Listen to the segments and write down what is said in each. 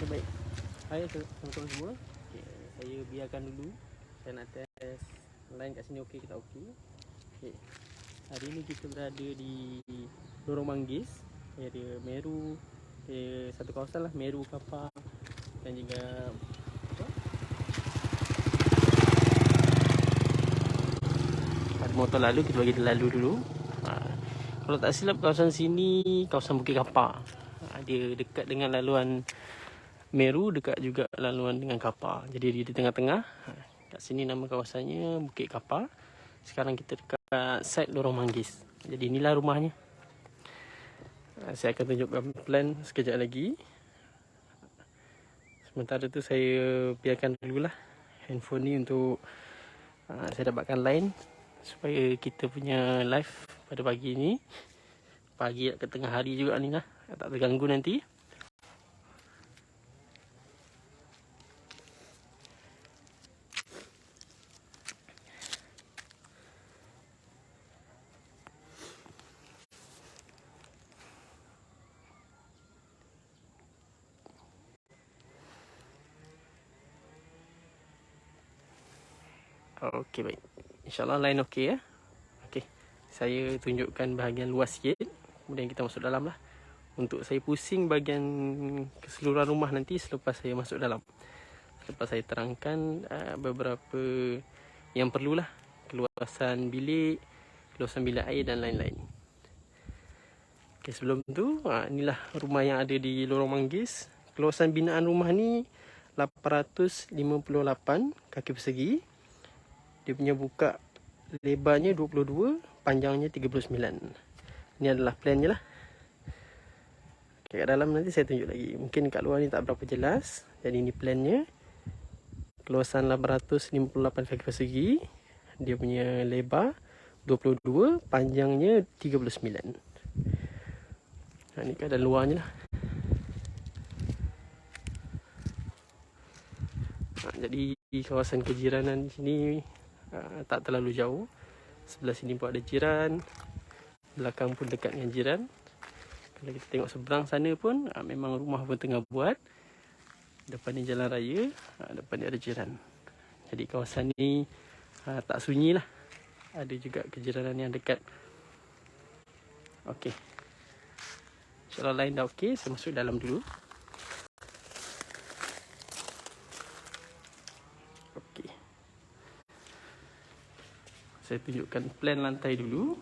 Okey, baik. Hai teman-teman semua. Okay, saya biarkan dulu. Saya nak test line kat sini okey ke tak okey. Okay. Hari ni kita berada di Lorong Manggis, area Meru. Satu kawasan lah, Meru, Kapar dan juga ada motor lalu, kita bagi dia lalu dulu. Kalau tak silap kawasan sini kawasan Bukit Kapar. Dia dekat dengan laluan Meru, dekat juga laluan dengan Kapar. Jadi dia di tengah-tengah. Kat sini nama kawasannya Bukit Kapar. Sekarang kita dekat side Lorong Manggis. Jadi inilah rumahnya. Saya akan tunjukkan plan sekejap lagi. Sementara tu saya biarkan dululah handphone ni untuk saya dapatkan line supaya kita punya live pada pagi ni. Pagi ke tengah hari juga ni lah. Tak terganggu nanti. Okey, baik. InsyaAllah line okey ya. Okey. Saya tunjukkan bahagian luas sikit. Kemudian kita masuk dalam lah. Untuk saya pusing bahagian keseluruhan rumah nanti selepas saya masuk dalam. Selepas saya terangkan beberapa yang perlulah. Keluasan bilik air dan lain-lain. Okey, sebelum tu inilah rumah yang ada di Lorong Manggis. Keluasan binaan rumah ni 858 kaki persegi. Dia punya buka lebarnya 22, panjangnya 39. Ini adalah plannya lah. Okay, kat dalam nanti saya tunjuk lagi. Mungkin kat luar ni tak berapa jelas. Jadi ini plannya. Keluasan 858 kaki persegi. Dia punya lebar 22, panjangnya 39. Ini keadaan luarnya lah. Jadi kawasan kejiranan di sini tak terlalu jauh. Sebelah sini pun ada jiran, belakang pun dekat dengan jiran. Kalau kita tengok seberang sana pun memang rumah pun tengah buat. Depan ni jalan raya, depan ni ada jiran. Jadi kawasan ni tak sunyi lah. Ada juga kejiranan yang dekat. Okey, InsyaAllah lain dah okey. Saya masuk dalam dulu. Okey, saya tunjukkan plan lantai dulu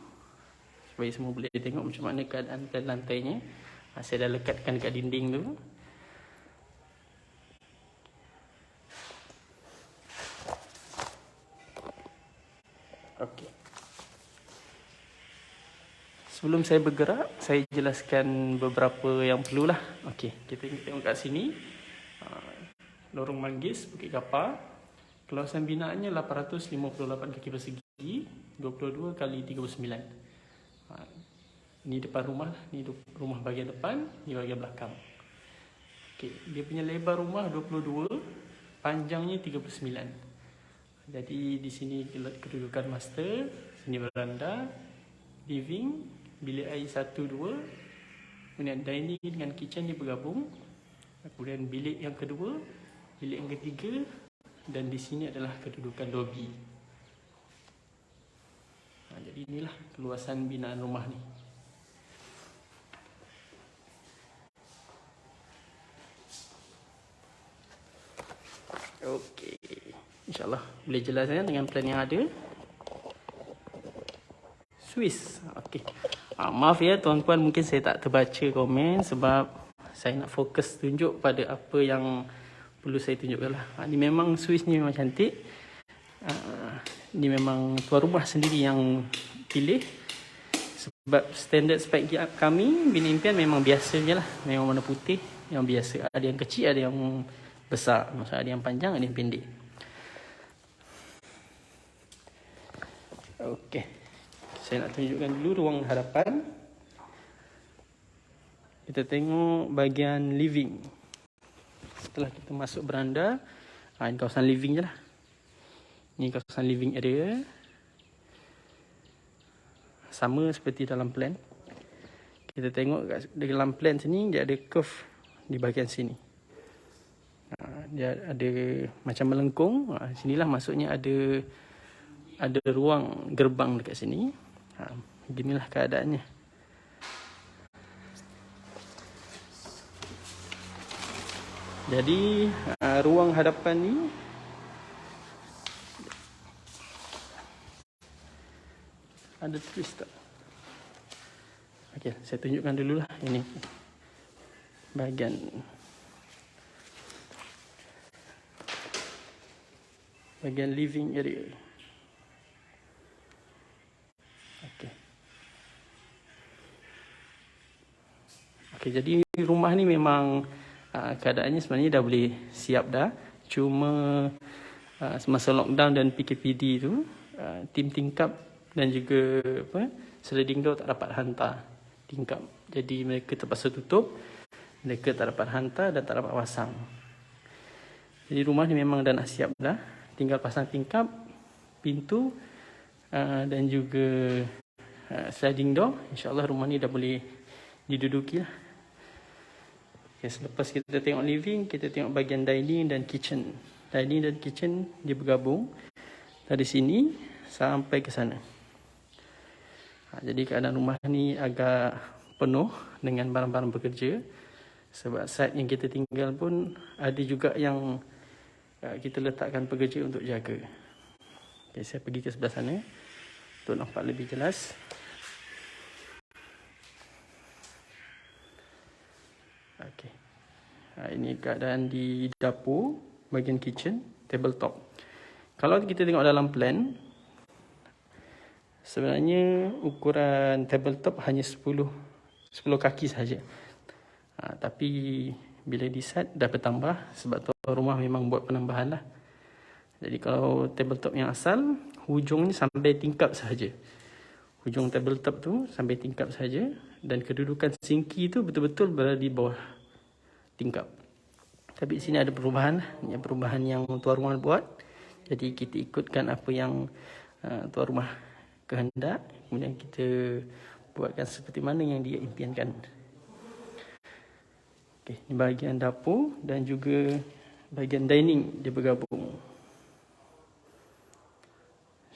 supaya semua boleh tengok macam mana keadaan plan lantainya. Saya dah lekatkan dekat dinding tu. Okey. Sebelum saya bergerak, saya jelaskan beberapa yang perlulah. Okey, kita tengok kat sini. Lorong Manggis, Bukit Kapar. Keluasan binaannya 858 kaki persegi, 22 kali 39. Ini depan rumah, ni rumah bahagian depan, ni bahagian belakang. Okey, dia punya lebar rumah 22, panjangnya 39. Jadi di sini kedudukan master, sini beranda, living, bilik air 1 2, kemudian dining dengan kitchen dia bergabung. Kemudian bilik yang kedua, bilik yang ketiga, dan di sini adalah kedudukan lobby. Jadi inilah keluasan binaan rumah ni. Okey, InsyaAllah boleh jelas dengan plan yang ada. Swiss. Okey. Maaf ya tuan-tuan, mungkin saya tak terbaca komen sebab saya nak fokus tunjuk pada apa yang perlu saya tunjukkan lah. Ni memang Swiss ni memang cantik. Ni memang tuan rumah sendiri yang pilih. Sebab standard spek kami bina impian memang biasanya lah. Memang warna putih yang biasa. Ada yang kecil, ada yang besar. Maksudnya ada yang panjang, ada yang pendek. Okey, saya nak tunjukkan dulu ruang hadapan. Kita tengok bahagian living. Setelah kita masuk beranda, ini kawasan living je lah. Ini kawasan living area. Sama seperti dalam plan. Kita tengok dalam plan sini, dia ada curve di bahagian sini. Dia ada macam melengkung. Sinilah maksudnya ada ruang gerbang dekat sini. Beginilah keadaannya. Jadi ruang hadapan ni ada tulis tak? Okey, saya tunjukkan dululah. Ini bahagian living area. Okey. Okey, jadi rumah ni memang keadaannya sebenarnya dah boleh siap dah. Cuma semasa lockdown dan PKPD tu, tim tingkap dan juga sliding door tak dapat hantar tingkap. Jadi mereka terpaksa tutup. Mereka tak dapat hantar dan tak dapat pasang. Jadi rumah ni memang dah nak siap dah. Tinggal pasang tingkap, pintu dan juga sliding door. InsyaAllah rumah ni dah boleh diduduki lah. Okay, selepas kita tengok living, kita tengok bahagian dining dan kitchen. Dining dan kitchen dia bergabung dari sini sampai ke sana. Jadi keadaan rumah ni agak penuh dengan barang-barang bekerja. Sebab site yang kita tinggal pun ada juga yang kita letakkan pekerja untuk jaga. Okay, saya pergi ke sebelah sana untuk nampak lebih jelas. Okay. Ini keadaan di dapur, bahagian kitchen, tabletop. Kalau kita tengok dalam plan, sebenarnya ukuran tabletop hanya 10 kaki sahaja. Tapi bila decide dah bertambah sebab tuan rumah memang buat penambahan lah. Jadi kalau tabletop yang asal, hujungnya sampai tingkap sahaja. Hujung tabletop tu sampai tingkap sahaja dan kedudukan sinki tu betul-betul berada di bawah tingkap. Tapi sini ada perubahan, perubahan yang tuan rumah buat. Jadi kita ikutkan apa yang tuan rumah kehendak, kemudian kita buatkan seperti mana yang dia impiankan. Okay, ini bahagian dapur dan juga bahagian dining dia bergabung.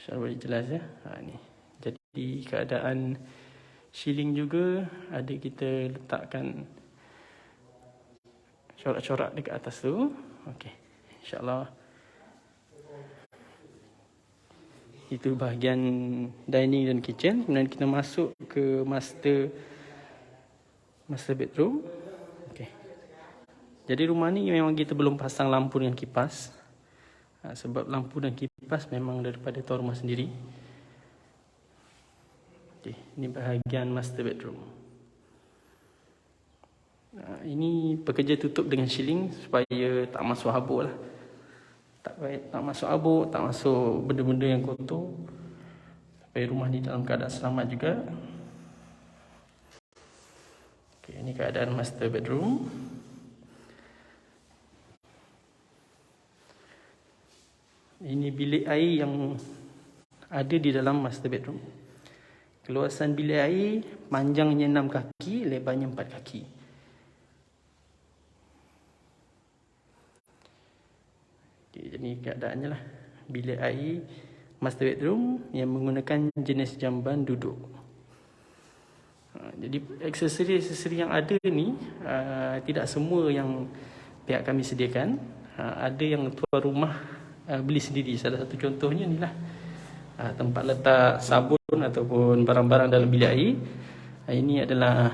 InsyaAllah boleh jelas ya. Ni. Jadi keadaan ceiling juga ada kita letakkan corak-corak dekat atas tu. Okey. InsyaAllah. Itu bahagian dining dan kitchen. Kemudian kita masuk ke master bedroom. Okey. Jadi rumah ni memang kita belum pasang lampu dan kipas. Sebab lampu dan kipas memang daripada tuan rumah sendiri. Okey, ini bahagian master bedroom. Ini pekerja tutup dengan shielding supaya tak masuk habuk lah. Tak masuk habuk, tak masuk benda-benda yang kotor. Supaya rumah ni dalam keadaan selamat juga. Okay, ini keadaan master bedroom. Ini bilik air yang ada di dalam master bedroom. Keluasan bilik air panjangnya 6 kaki, lebarnya 4 kaki. Okay, jadi keadaannya lah. Bilik air master bedroom yang menggunakan jenis jamban duduk. Jadi aksesori yang ada ni tidak semua yang pihak kami sediakan. Ada yang tuan rumah beli sendiri. Salah satu contohnya ni lah, tempat letak sabun ataupun barang-barang dalam bilik air. Ini adalah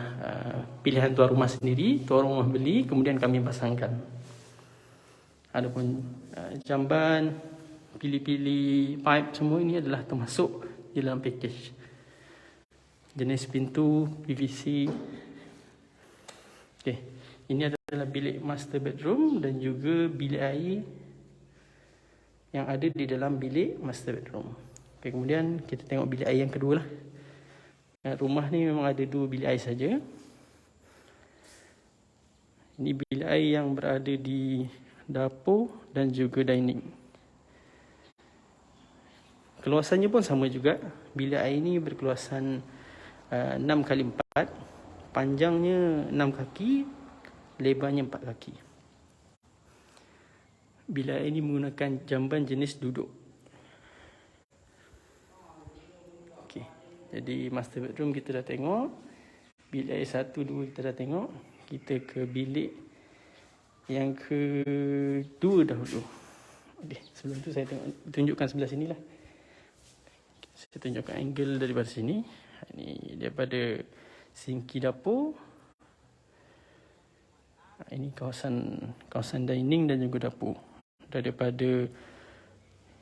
pilihan tuan rumah sendiri. Tuan rumah beli, kemudian kami pasangkan. Adapun jamban, pilih-pilih pipe, semua ini adalah termasuk di dalam package. Jenis pintu PVC. Okay. Ini adalah bilik master bedroom dan juga bilik air yang ada di dalam bilik master bedroom. Okay, kemudian kita tengok bilik air yang kedua lah. Rumah ni memang ada 2 bilik air saja. Ini bilik air yang berada di dapur dan juga dining. Keluasannya pun sama juga. Bilik air ni berkeluasan 6x4. Panjangnya 6 kaki, lebarnya 4 kaki. Bilik air ini menggunakan jamban jenis duduk. Okey. Jadi master bedroom kita dah tengok. Bilik air 1, 2 kita dah tengok. Kita ke bilik yang kedua dahulu. Okey, sebelum tu saya tunjukkan sebelah sini lah. Saya tunjukkan angle daripada sini. Ini daripada sinki dapur. Ini kawasan dining dan juga dapur. Daripada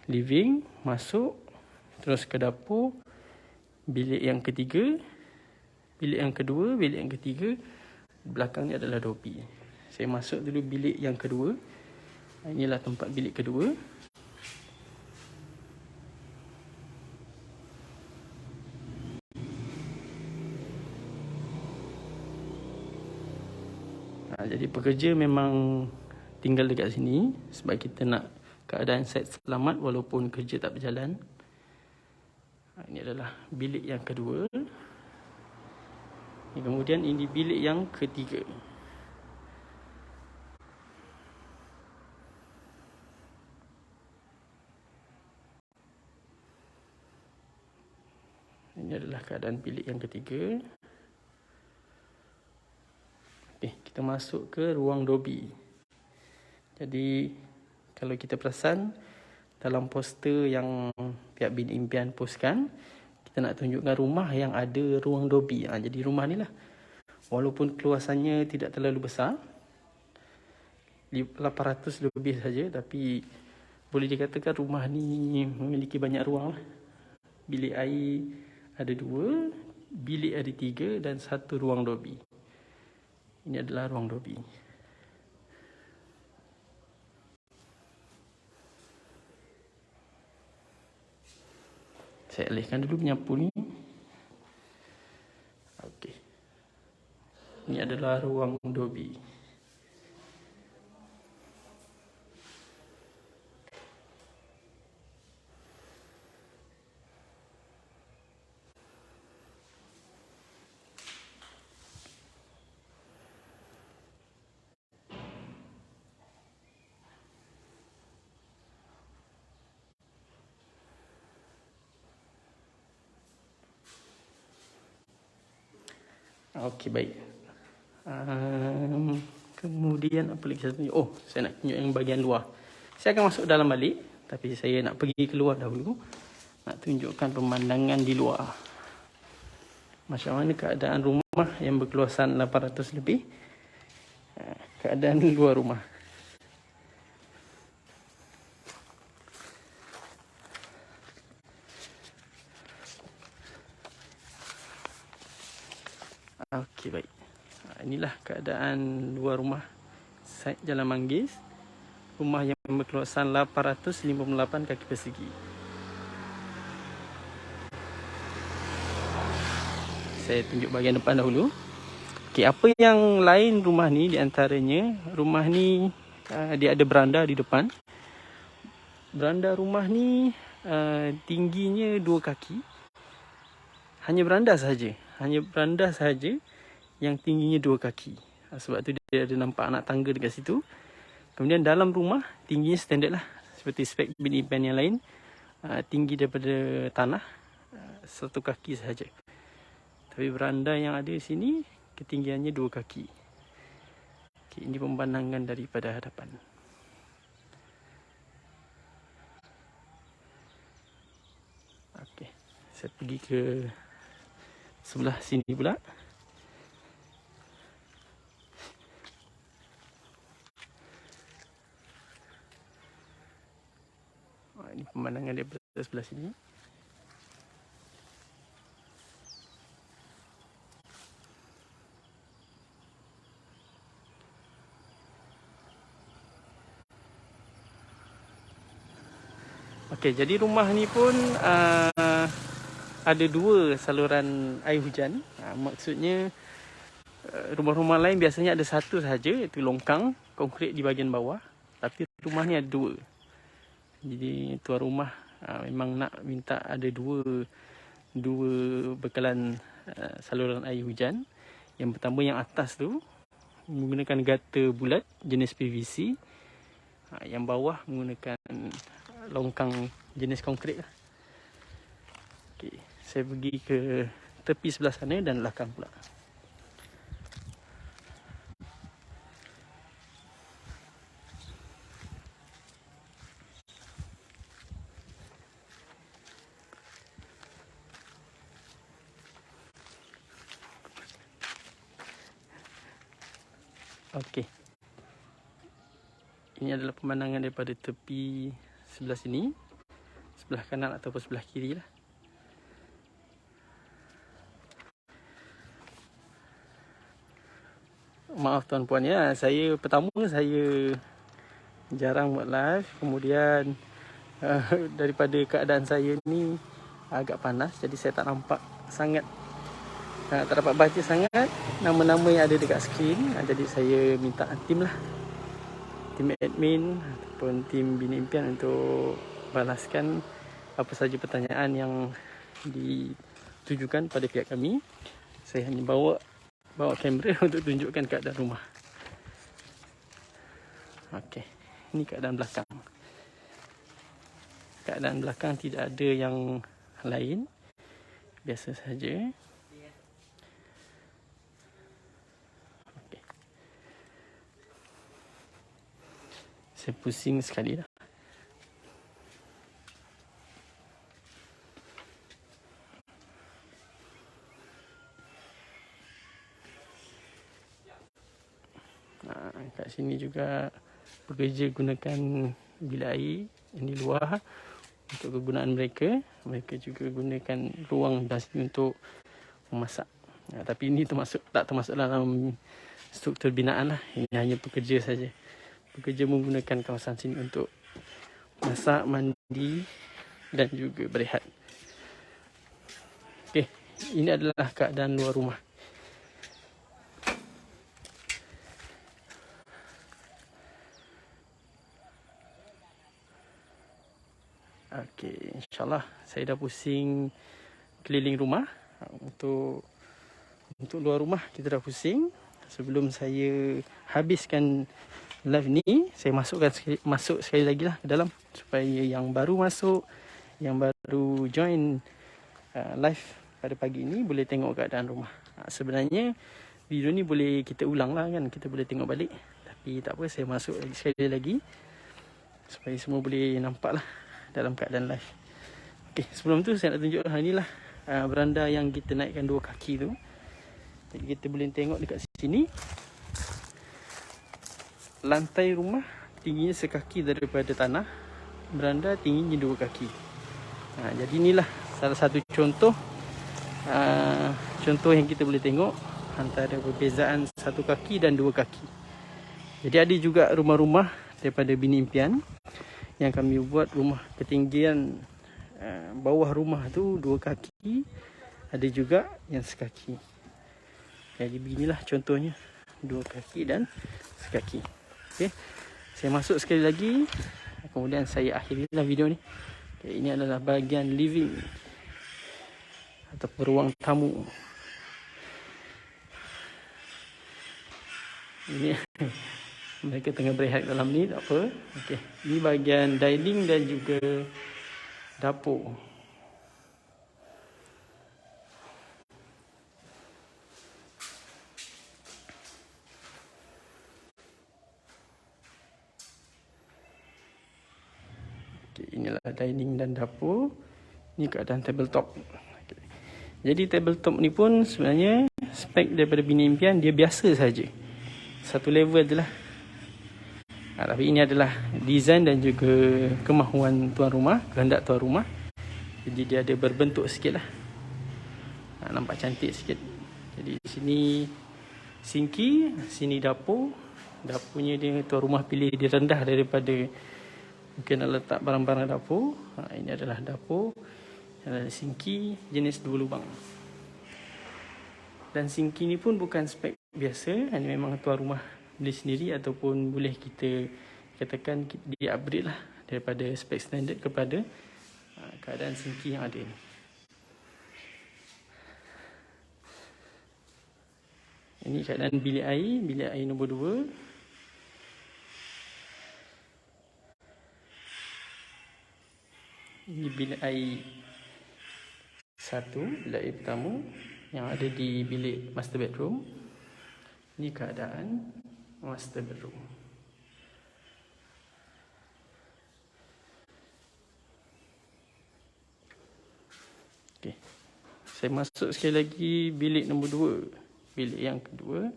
living masuk terus ke dapur, bilik yang ketiga, bilik yang kedua, bilik yang ketiga, belakang ni adalah lobby. Saya masuk dulu bilik yang kedua. Inilah tempat bilik kedua. Jadi pekerja memang tinggal dekat sini sebab kita nak keadaan set selamat walaupun kerja tak berjalan. Ini adalah bilik yang kedua. Kemudian ini bilik yang ketiga. Ini adalah keadaan bilik yang ketiga. Okey, kita masuk ke ruang lobby. Jadi kalau kita perasan dalam poster yang pihak Bin Impian postkan, kita nak tunjukkan rumah yang ada ruang lobby. Jadi rumah ni lah, walaupun keluasannya tidak terlalu besar, 800 lebih saja, tapi boleh dikatakan rumah ni memiliki banyak ruang lah. Bilik air ada 2, bilik ada 3 dan 1 ruang lobby. Ini adalah ruang lobby. Saya alihkan dulu penyapu ni. Okey. Ini adalah ruang lobby. Okey, baik. Kemudian apa lagi saya tunjuk? Saya nak tunjuk yang bahagian luar. Saya akan masuk dalam balik, tapi saya nak pergi keluar dahulu. Nak tunjukkan pemandangan di luar. Macam mana keadaan rumah yang berkeluasan 800 lebih. Keadaan luar rumah. Okey, baik. Inilah keadaan luar rumah site Jalan Manggis. Rumah yang berkeluasan 858 kaki persegi. Saya tunjuk bahagian depan dahulu. Okey, apa yang lain rumah ni, di antaranya rumah ni dia ada beranda di depan. Beranda rumah ni tingginya 2 kaki. Hanya beranda sahaja. Yang tingginya 2 kaki. Sebab tu dia ada nampak anak tangga dekat situ. Kemudian dalam rumah tingginya standard lah. Seperti spek Bin Impian yang lain. Tinggi daripada tanah 1 kaki sahaja. Tapi beranda yang ada di sini ketinggiannya 2 kaki. Okay, ini pemandangan daripada hadapan. Okey, saya pergi ke sebelah sini pula. Ini pemandangan daripada sebelah sini. Okey, jadi rumah ni pun ada 2 saluran air hujan. Maksudnya rumah-rumah lain biasanya ada 1 sahaja, iaitu longkang konkrit di bahagian bawah. Tapi rumah ni ada 2. Jadi tuan rumah memang nak minta ada 2 bekalan saluran air hujan. Yang pertama yang atas tu menggunakan gata bulat jenis PVC. Yang bawah menggunakan longkang jenis konkrit lah. Okay. Saya pergi ke tepi sebelah sana dan belakang pula. Okey. Ini adalah pemandangan daripada tepi sebelah sini, sebelah kanan ataupun sebelah kiri lah. Maaf tuan-puan ya, pertama saya jarang buat live. Kemudian daripada keadaan saya ni agak panas, jadi saya tak nampak sangat, tak dapat baca sangat nama-nama yang ada dekat skrin. Jadi saya minta tim admin ataupun tim Bina Impian untuk balaskan apa saja pertanyaan yang ditujukan pada pihak kami. Saya hanya bawa kamera untuk tunjukkan keadaan rumah. Okey, ini keadaan belakang. Keadaan belakang tidak ada yang lain, biasa saja. Okey. Saya pusing sekali dah. Kat sini juga pekerja gunakan bilik air yang di luar untuk kegunaan mereka. Mereka juga gunakan ruang dalam sini untuk memasak. Tapi ini tak termasuk dalam struktur binaan lah. Ini hanya pekerja saja. Pekerja menggunakan kawasan sini untuk masak, mandi dan juga berehat. Okey, ini adalah keadaan luar rumah. Okey, insyaAllah saya dah pusing keliling rumah. Untuk luar rumah kita dah pusing. Sebelum saya habiskan live ni, saya masuk sekali lagi lah ke dalam, supaya yang baru masuk, yang baru join live pada pagi ni boleh tengok keadaan rumah. Sebenarnya video ni boleh kita ulang lah kan, kita boleh tengok balik. Tapi tak apa, saya masuk sekali lagi supaya semua boleh nampak lah dalam keadaan live. Okey, sebelum tu saya nak tunjuk inilah beranda yang kita naikkan 2 kaki tu. Jadi kita boleh tengok dekat sini, lantai rumah tingginya sekaki daripada tanah, beranda tingginya 2 kaki. Jadi inilah salah satu contoh yang kita boleh tengok antara perbezaan 1 kaki dan 2 kaki. Jadi ada juga rumah-rumah daripada Bina Impian yang kami buat rumah ketinggian bawah rumah tu 2 kaki, ada juga yang sekaki. Jadi beginilah contohnya, 2 kaki dan sekaki. Okey, saya masuk sekali lagi, kemudian saya akhirilah video ni. Okay, ini adalah bahagian living atau ruang tamu. Ini mereka tengah berehat dalam ni, tak apa. Okey, ini bahagian dining dan juga dapur. Okey, inilah dining dan dapur. Ini keadaan tabletop. Okay. Jadi tabletop ni pun sebenarnya spek daripada Bina Impian dia biasa saja. Satu level je lah. Tapi ini adalah design dan juga kemahuan tuan rumah, kehendak tuan rumah. Jadi dia ada berbentuk sikit lah. Nampak cantik sikit. Jadi di sini sinki, sini dapur. Dapurnya dia tuan rumah pilih dia rendah daripada mungkin nak letak barang-barang dapur. Ini adalah dapur. Ada sinki jenis 2 lubang. Dan sinki ni pun bukan spek biasa, hanya memang tuan rumah beli sendiri ataupun boleh kita katakan di upgrade lah daripada spek standard kepada keadaan sinki yang ada ni. Ini keadaan bilik air nombor 2. Ini bilik air satu, bilik air pertama yang ada di bilik master bedroom. Ini keadaan master bedroom. Okey. Saya masuk sekali lagi bilik nombor 2. Bilik yang kedua.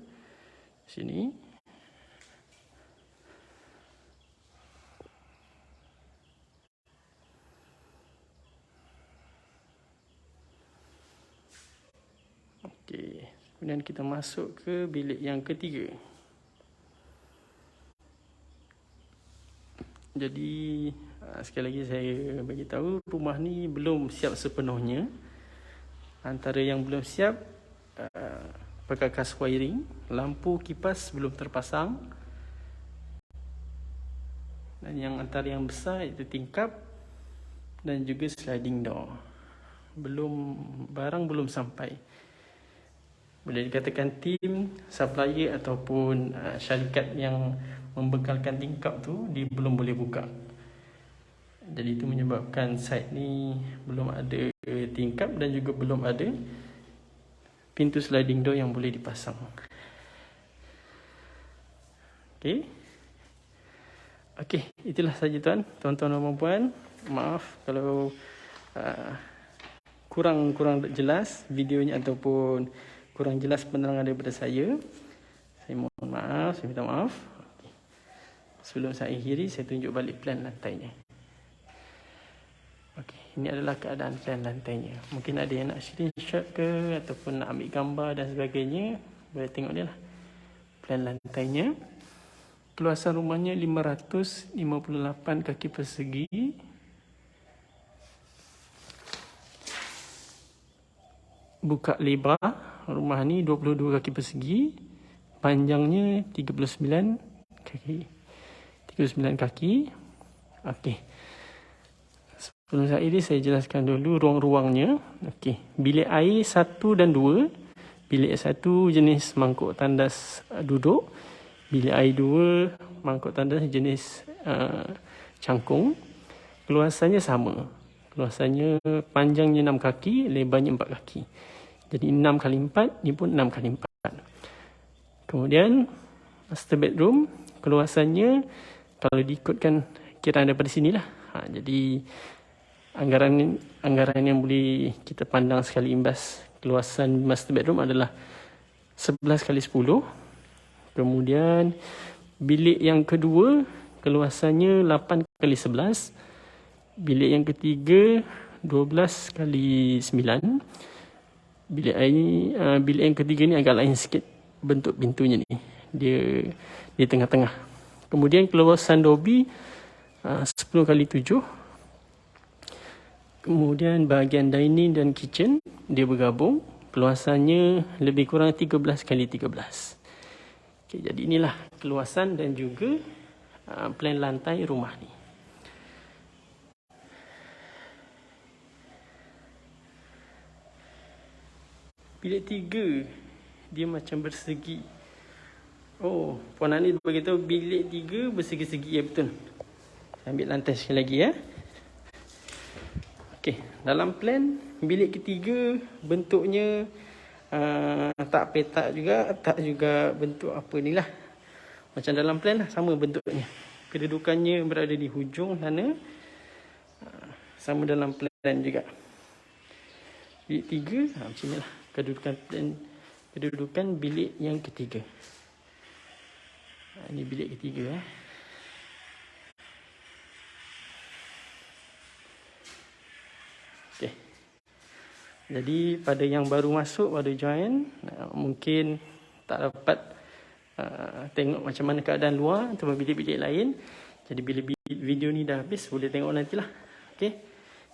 Sini. Okey. Kemudian kita masuk ke bilik yang ketiga. Jadi sekali lagi saya bagi tahu, rumah ni belum siap sepenuhnya. Antara yang belum siap, perkakas wiring, lampu kipas belum terpasang. Dan yang antara yang besar itu tingkap dan juga sliding door. Barang belum sampai. Boleh dikatakan tim, supplier ataupun syarikat yang membekalkan tingkap tu dia belum boleh buka. Jadi itu menyebabkan site ni belum ada tingkap dan juga belum ada pintu sliding door yang boleh dipasang. Okey. Okey, itulah saja tuan-tuan dan puan. Maaf kalau kurang jelas videonya ataupun kurang jelas penerangan daripada saya. Saya mohon maaf, saya minta maaf. Okay. Sebelum saya akhiri, saya tunjuk balik plan lantainya. Okey, ini adalah keadaan plan lantainya. Mungkin ada yang nak screenshot ke ataupun nak ambil gambar dan sebagainya. Boleh tengok dia lah. Plan lantainya. Keluasan rumahnya 558 kaki persegi. Buka lebar rumah ni 22 kaki persegi, panjangnya 39 kaki. Okey. Sebelum saya jelaskan dulu ruang-ruangnya. Okey, bilik air 1 dan 2. Bilik 1 jenis mangkuk tandas duduk. Bilik air 2 mangkuk tandas jenis cangkung. Keluasannya sama. Keluasannya panjangnya 6 kaki, lebarnya 4 kaki. Jadi 6 kali 4, ini pun 6 kali 4. Kemudian master bedroom, keluasannya kalau diikutkan kiraan daripada sinilah. Jadi anggaran yang boleh kita pandang sekali imbas keluasan master bedroom adalah 11 kali 10. Kemudian bilik yang kedua, keluasannya 8 kali 11. Bilik yang ketiga 12 kali 9. Bilik yang ketiga ni agak lain sikit bentuk pintunya ni. Dia di tengah-tengah. Kemudian keluasan lobby 10 kali 7. Kemudian bahagian dining dan kitchen dia bergabung. Keluasannya lebih kurang 13 kali 13. Okay, jadi inilah keluasan dan juga plan lantai rumah ni. Bilik 3 dia macam bersegi. Oh, Puan Ani beritahu bilik 3 bersegi-segi. Ya, betul. Saya ambil lantai sekali lagi ya. Okey, dalam plan bilik ketiga bentuknya tak petak juga, tak juga bentuk apa ni lah. Macam dalam plan lah, sama bentuknya. Kedudukannya berada di hujung sana. Sama dalam plan juga. Bilik 3 macam ni lah. Kedudukan bilik yang ketiga. Ini bilik ketiga. Okay. Jadi pada yang baru masuk, baru join, mungkin tak dapat tengok macam mana keadaan luar atau bilik-bilik lain. Jadi bila video ni dah habis, boleh tengok nantilah. Okay.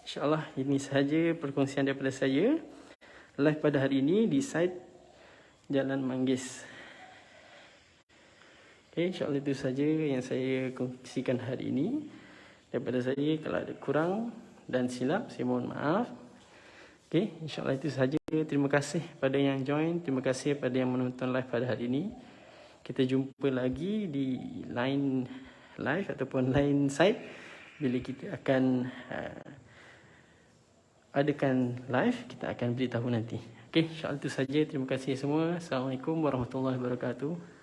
InsyaAllah ini sahaja perkongsian daripada saya. Live pada hari ini di site Jalan Manggis. Okay, insyaAllah itu saja yang saya kongsikan hari ini. Daripada saya, kalau ada kurang dan silap, saya mohon maaf. Okay, insyaAllah itu saja. Terima kasih pada yang join. Terima kasih pada yang menonton live pada hari ini. Kita jumpa lagi di lain live ataupun lain site bila kita akan adakan live, kita akan beritahu nanti. Okey, insya-Allah itu saja. Terima kasih semua. Assalamualaikum warahmatullahi wabarakatuh.